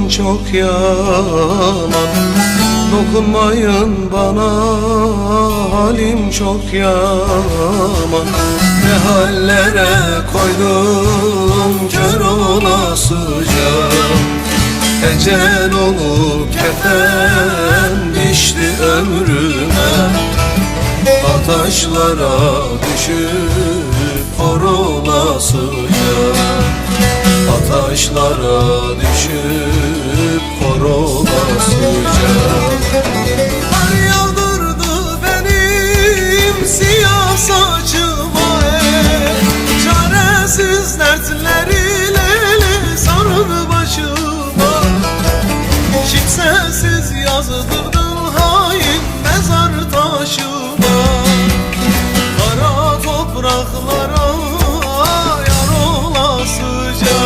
çok yaman. Dokunmayın bana, halim çok yaman. Ne hallere koydum kör olasıca. Ecel olup kefen biçti ömrüme. Ataşlara düşüp kor olasıca. Ataşlara düşüp kor olasıca. Kar yağdırdı benim siyah saçıma, çaresiz dertleriyle sardı başıma. Kimsesiz yazdırdın hain mezar taşıma. Kara topraklara yar olasıca.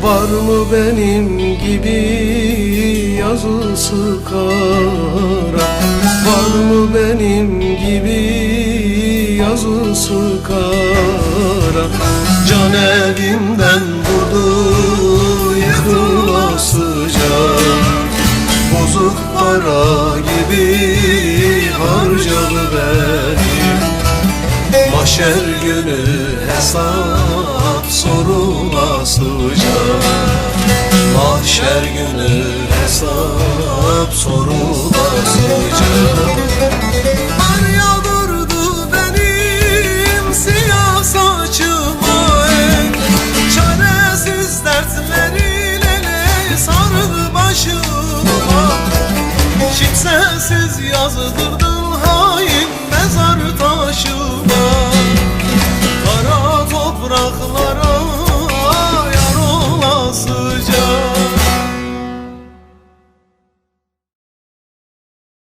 Var mı benim gibi yazısı kara? Var mı benim gibi yazısı kara? Can evimden vurdu yıkılasıca. Bozuk para gibi harcadı beni. Mahşer günü hesap sorulasıca. Mahşer günü hesap sorulasıca. Kar yağdırdı benim siyah saçıma, çaresiz dertleriyle sardı başıma. Kimsesiz yazdırdı